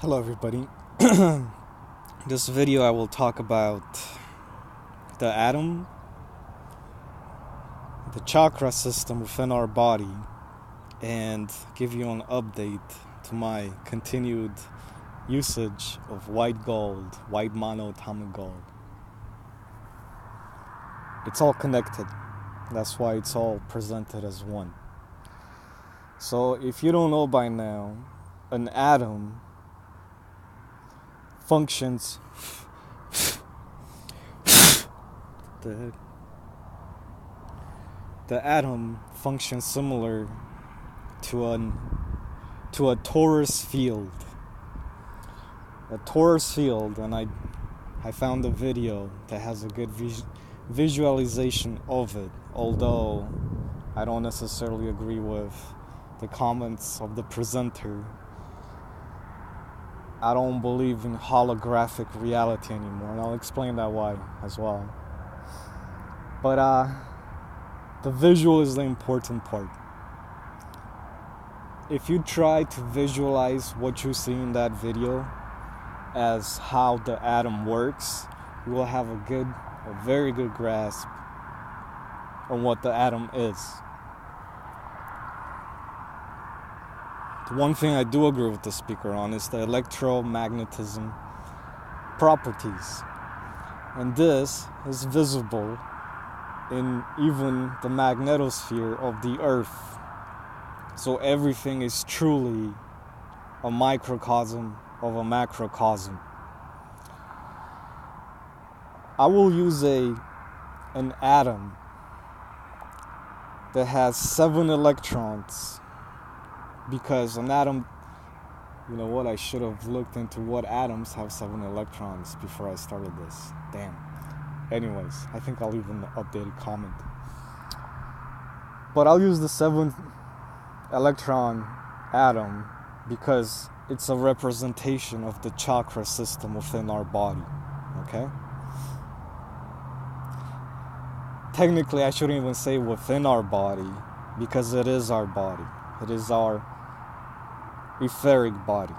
Hello everybody. This video I will talk about the atom, the chakra system within our body, and give you an update to my continued usage of white gold, white monoatomic gold. It's all connected. That's why it's all presented as one. So if you don't know by now, an atom functions the atom functions similar to a torus field. A torus field, and I found a video that has a good visualization of it, although I don't necessarily agree with the comments of the presenter. I don't believe in holographic reality anymore, and I'll explain that why as well. But the visual is the important part. If you try to visualize what you see in that video as how the atom works, you will have a very good grasp on what the atom is. The one thing I do agree with the speaker on is the electromagnetism properties. And this is visible in even the magnetosphere of the Earth. So everything is truly a microcosm of a macrocosm. I will use an atom that has 7 electrons, because an atom, you know what, I should have looked into what atoms have 7 electrons before I started this. Damn. Anyways, I think I'll leave an updated comment. But I'll use the 7 electron atom because it's a representation of the chakra system within our body. Okay? Technically, I shouldn't even say within our body, because it is our body. It is our etheric body.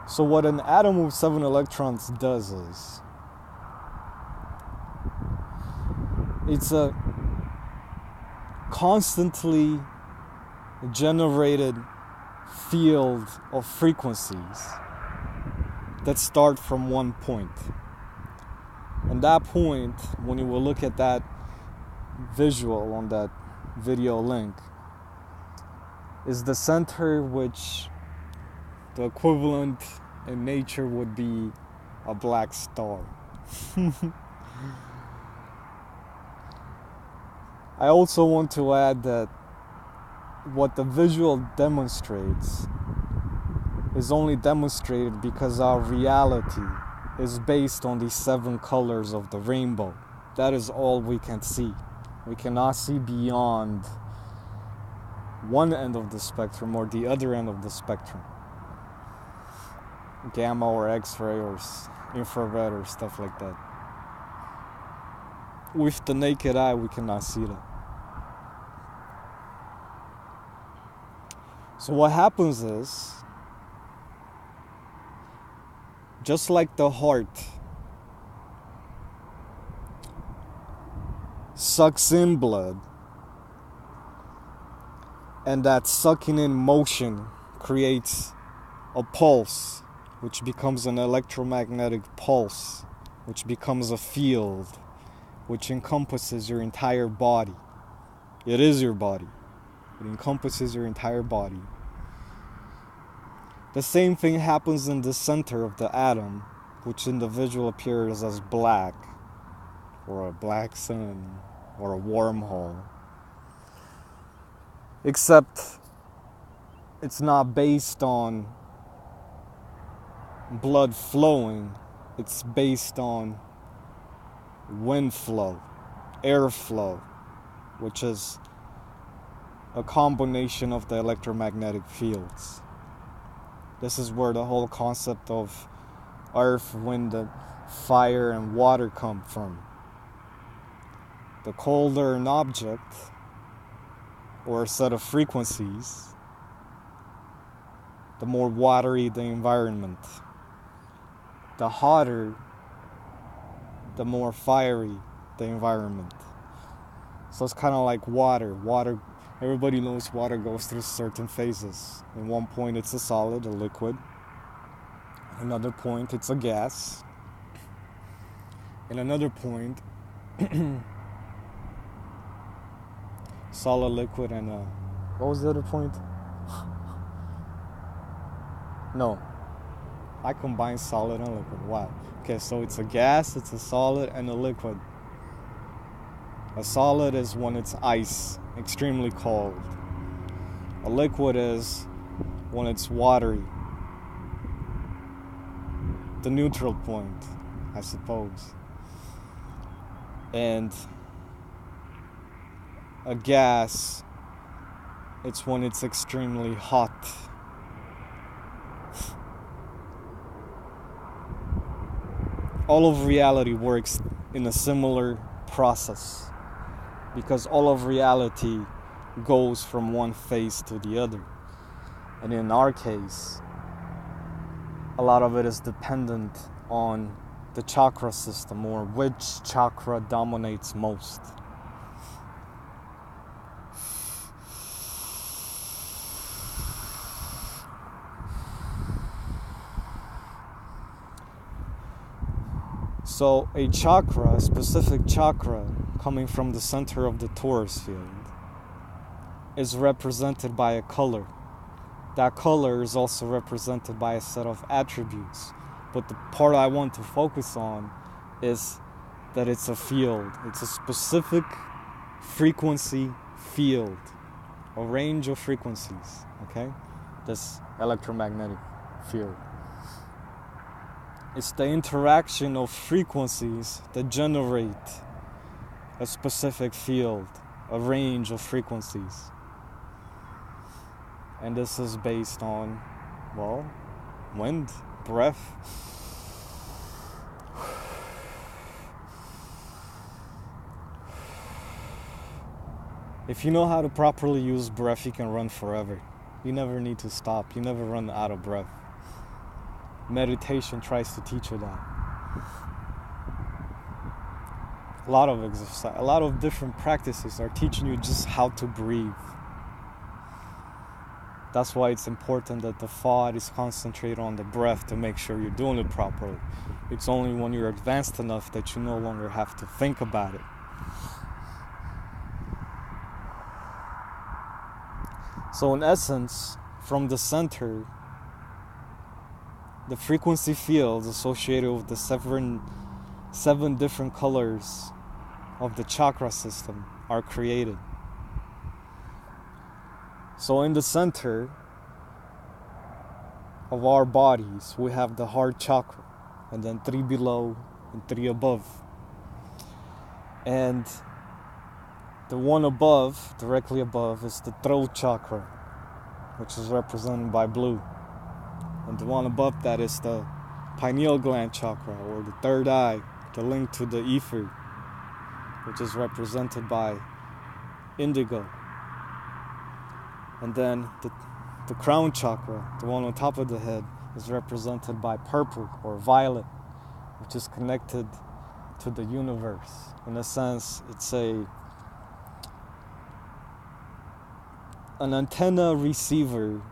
So what an atom with 7 electrons does is, it's a constantly generated field of frequencies that start from one point. And that point, when you will look at that visual on that video link, is the center, which the equivalent in nature would be a black star. I also want to add that what the visual demonstrates is only demonstrated because our reality is based on the 7 colors of the rainbow. That is all we can see. We cannot see beyond one end of the spectrum or the other end of the spectrum. Gamma or X-ray or infrared or stuff like that. With the naked eye, we cannot see that. So what happens is, just like the heart sucks in blood, and that sucking in motion creates a pulse, which becomes an electromagnetic pulse, which becomes a field, which encompasses your entire body. It is your body. It encompasses your entire body. The same thing happens in the center of the atom, which in the visual appears as black, or a black sun, or a wormhole. Except it's not based on blood flowing, it's based on wind flow, air flow, which is a combination of the electromagnetic fields. This is where the whole concept of earth, wind, fire, and water come from. the colder an object or a set of frequencies, the more watery the environment. The hotter, the more fiery the environment. So it's kind of like water. Water, everybody knows water goes through certain phases. In one point it's a solid, a liquid. Another point it's a gas. In another point, solid, liquid, and what was the other point? No, I combined solid and liquid. Wow. Okay, so it's a gas, it's a solid, and a liquid. A solid is when it's ice, extremely cold. A liquid is when it's watery. The neutral point, I suppose. And a gas, it's when it's extremely hot. All of reality works in a similar process because all of reality goes from one phase to the other. And in our case, a lot of it is dependent on the chakra system, or which chakra dominates most. So a chakra, a specific chakra coming from the center of the torus field, is represented by a color. That color is also represented by a set of attributes. But the part I want to focus on is that it's a field. It's a specific frequency field, a range of frequencies, okay? This electromagnetic field. It's the interaction of frequencies that generate a specific field, a range of frequencies. And this is based on, well, wind, breath. If you know how to properly use breath, you can run forever. You never need to stop. You never run out of breath. Meditation tries to teach you that. A lot of exercise, a lot of different practices are teaching you just how to breathe. That's why it's important that the thought is concentrated on the breath to make sure you're doing it properly. It's only when you're advanced enough that you no longer have to think about it. So in essence, from the center, the frequency fields associated with the seven different colors of the chakra system are created. So in the center of our bodies, we have the heart chakra, and then 3 below and 3 above. And the one above, directly above, is the throat chakra, which is represented by blue. And the one above that is the pineal gland chakra, or the third eye, the link to the ether, which is represented by indigo. And then the crown chakra, the one on top of the head, is represented by purple or violet, which is connected to the universe. In a sense, it's an antenna receiver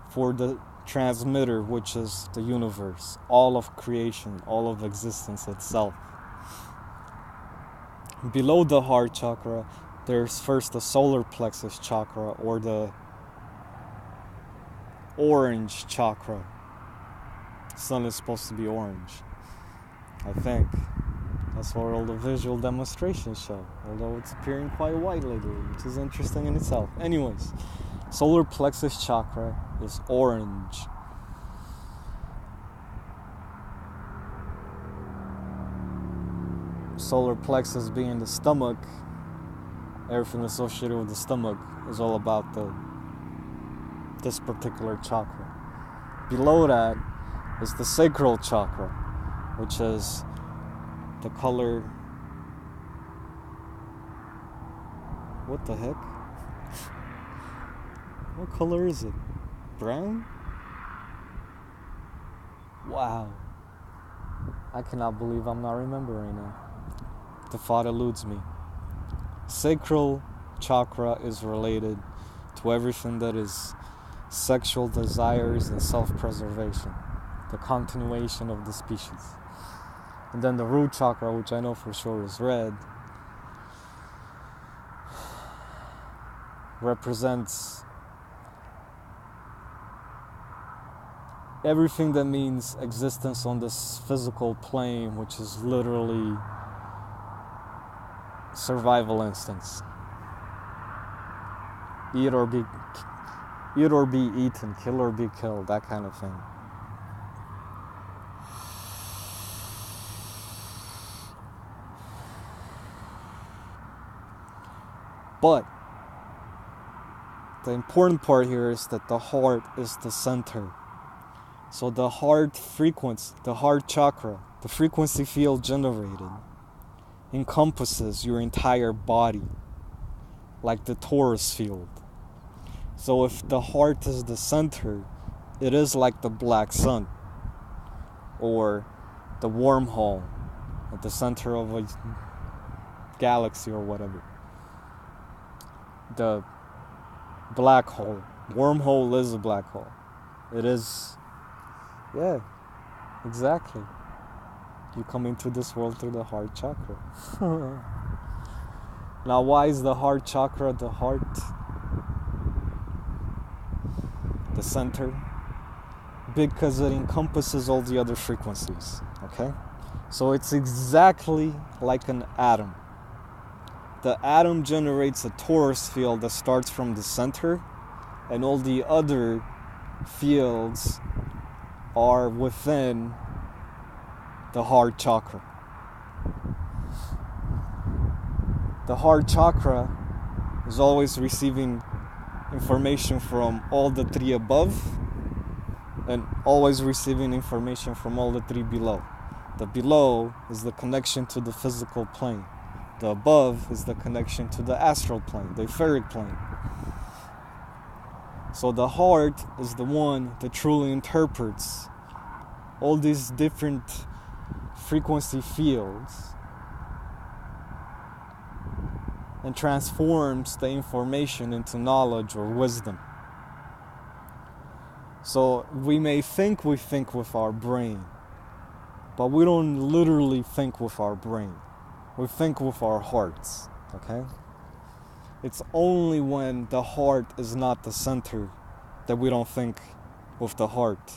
for the transmitter, which is the universe, all of creation, all of existence itself. Below the heart chakra, there's first the solar plexus chakra, or the orange chakra. The sun is supposed to be orange, I think. That's what all the visual demonstrations show, although it's appearing quite white lately, which is interesting in itself. Anyways, solar plexus chakra is orange. Solar plexus being the stomach, everything associated with the stomach is all about this particular chakra. Below that is the sacral chakra, which is the color What the heck? What color is it? Brown? Wow. I cannot believe I'm not remembering now. The thought eludes me. Sacral chakra is related to everything that is sexual desires and self-preservation, the continuation of the species. And then the root chakra, which I know for sure is red, represents everything that means existence on this physical plane, which is literally survival instincts. Eat or be eaten, kill or be killed, that kind of thing. But the important part here is that the heart is the center. So the heart frequency, the heart chakra, the frequency field generated encompasses your entire body, like the torus field. So if the heart is the center, it is like the black sun or the wormhole at the center of a galaxy or whatever. The black hole. Wormhole is a black hole. It is, yeah, exactly. You come into this world through the heart chakra. Now, why is the heart chakra the heart? The center? Because it encompasses all the other frequencies, okay? So it's exactly like an atom. The atom generates a torus field that starts from the center, and all the other fields are within the heart chakra. The heart chakra is always receiving information from all the three above and always receiving information from all the three below. The below is the connection to the physical plane. The above is the connection to the astral plane, the etheric plane. So the heart is the one that truly interprets all these different frequency fields and transforms the information into knowledge or wisdom. So we may think we think with our brain, but we don't literally think with our brain. We think with our hearts, okay? It's only when the heart is not the center that we don't think with the heart.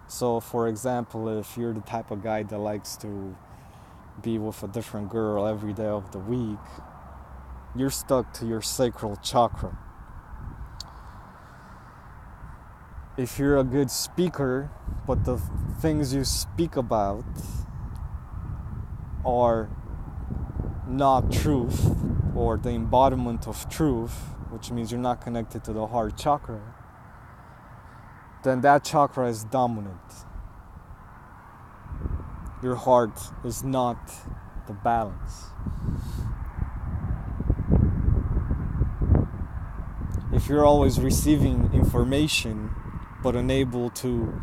So, for example, if you're the type of guy that likes to be with a different girl every day of the week, you're stuck to your sacral chakra. If you're a good speaker, but the things you speak about are not truth or the embodiment of truth, which means you're not connected to the heart chakra, then that chakra is dominant. Your heart is not the balance. If you're always receiving information but unable to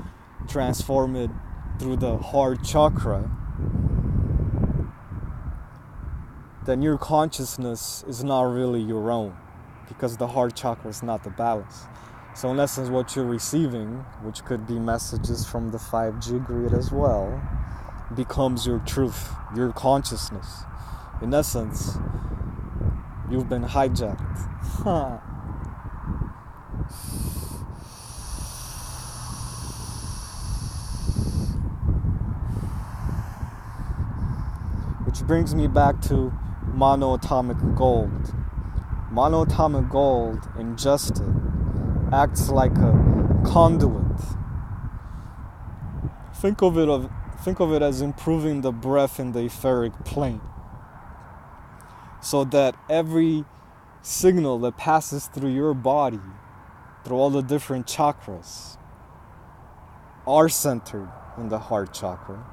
transform it through the heart chakra, then your consciousness is not really your own, because the heart chakra is not the balance. So in essence, what you're receiving, which could be messages from the 5G grid as well, becomes your truth, your consciousness. In essence, you've been hijacked. Which brings me back to monoatomic gold. Monoatomic gold ingested acts like a conduit. Think of it as improving the breath in the etheric plane, so that every signal that passes through your body, through all the different chakras, are centered in the heart chakra.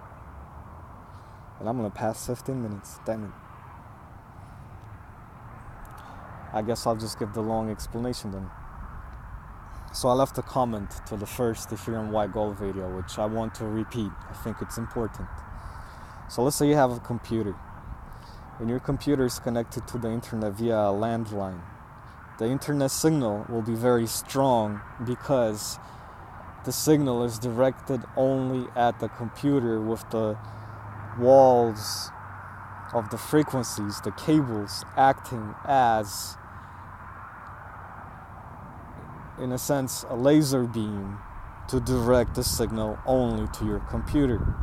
And I'm gonna pass 15 minutes, damn it. I guess I'll just give the long explanation then. So I left a comment to the first Ethereum White Gold video, which I want to repeat. I think it's important. So let's say you have a computer, and your computer is connected to the internet via a landline. The internet signal will be very strong because the signal is directed only at the computer, with the walls of the frequencies, the cables, acting as, in a sense, a laser beam to direct the signal only to your computer.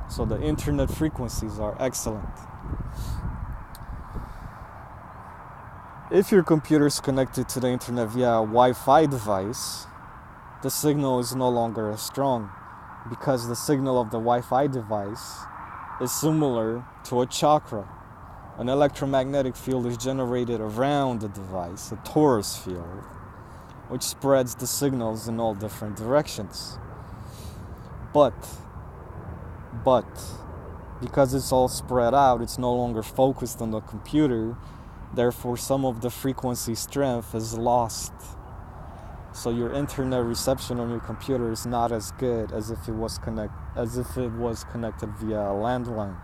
So the internet frequencies are excellent. If your computer is connected to the internet via a Wi-Fi device, the signal is no longer as strong, because the signal of the Wi-Fi device is similar to a chakra. An electromagnetic field is generated around the device, a torus field, which spreads the signals in all different directions. But because it's all spread out, it's no longer focused on the computer. Therefore, some of the frequency strength is lost. So your internet reception on your computer is not as good as if it was connected via a landline.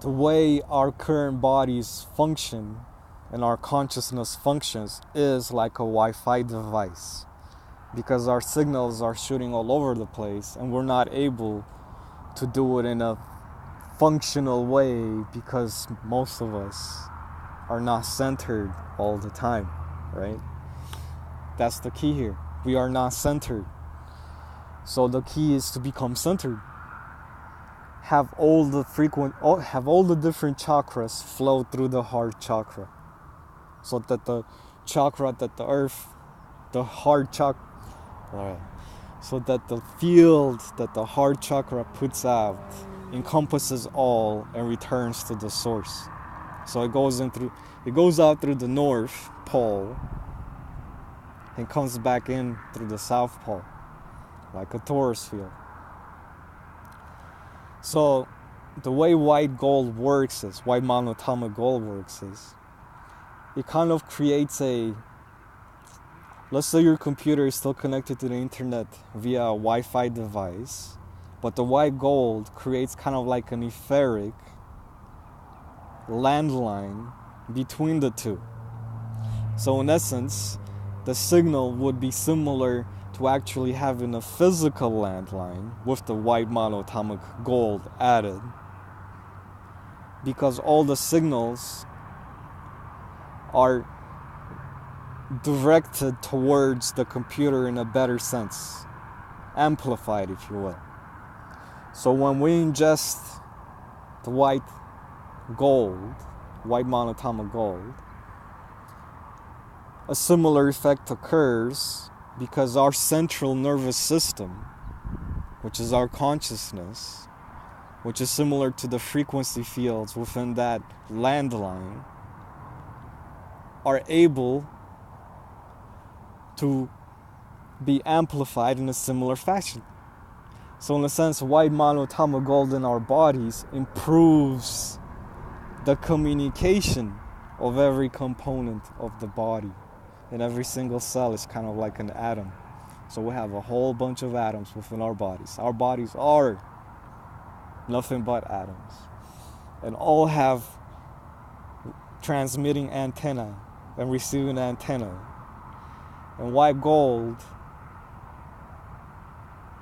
The way our current bodies function and our consciousness functions is like a Wi-Fi device, because our signals are shooting all over the place and we're not able to do it in a functional way, because most of us are not centered all the time, right? That's the key here. We are not centered. So the key is to become centered. Have all the different chakras flow through the heart chakra, so that the chakra that the heart chakra, so that the field that the heart chakra puts out encompasses all and returns to the source. So it goes out through the North Pole and comes back in through the South Pole, like a torus field. So the way white monatomic gold works is, it kind of creates let's say your computer is still connected to the internet via a Wi-Fi device, but the white gold creates kind of like an etheric landline between the two. So in essence, the signal would be similar to actually having a physical landline with the white monatomic gold added, because all the signals are directed towards the computer in a better sense, amplified, if you will. So when we ingest the white monatomic gold, a similar effect occurs, because our central nervous system, which is our consciousness, which is similar to the frequency fields within that landline, are able to be amplified in a similar fashion. So in a sense, white monatomic gold in our bodies improves the communication of every component of the body. And every single cell is kind of like an atom. So we have a whole bunch of atoms within our bodies. Our bodies are nothing but atoms, and all have transmitting antenna and receiving antenna. And white gold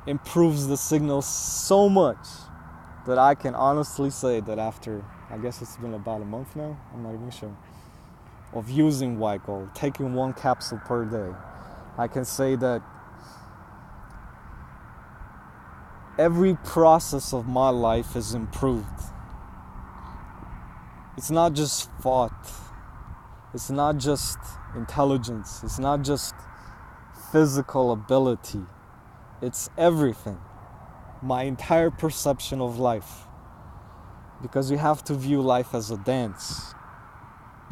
improves the signal so much that I can honestly say that after, I guess it's been about a month now, I'm not even sure, of using white gold, taking one capsule per day, I can say that every process of my life is improved. It's not just thought, it's not just intelligence, it's not just physical ability, it's everything. My entire perception of life. Because you have to view life as a dance,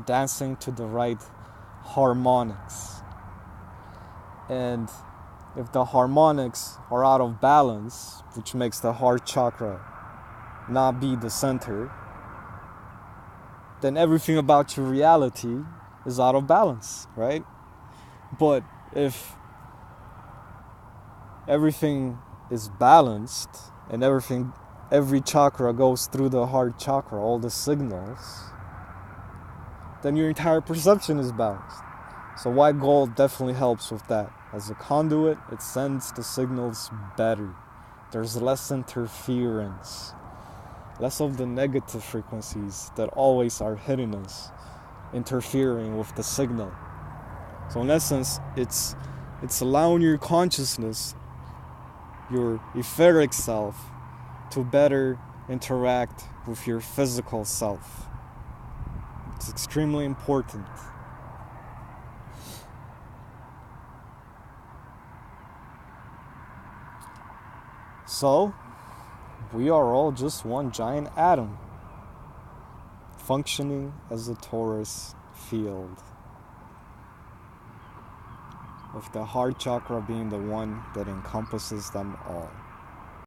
dancing to the right harmonics. And if the harmonics are out of balance, which makes the heart chakra not be the center, then everything about your reality is out of balance, right? But if everything is balanced and every chakra goes through the heart chakra, all the signals, then your entire perception is balanced. So white gold definitely helps with that. As a conduit, it sends the signals better. There's less interference, less of the negative frequencies that always are hitting us, interfering with the signal. So in essence, it's allowing your consciousness, your etheric self, to better interact with your physical self. It's extremely important. So, we are all just one giant atom, functioning as a torus field, with the heart chakra being the one that encompasses them all.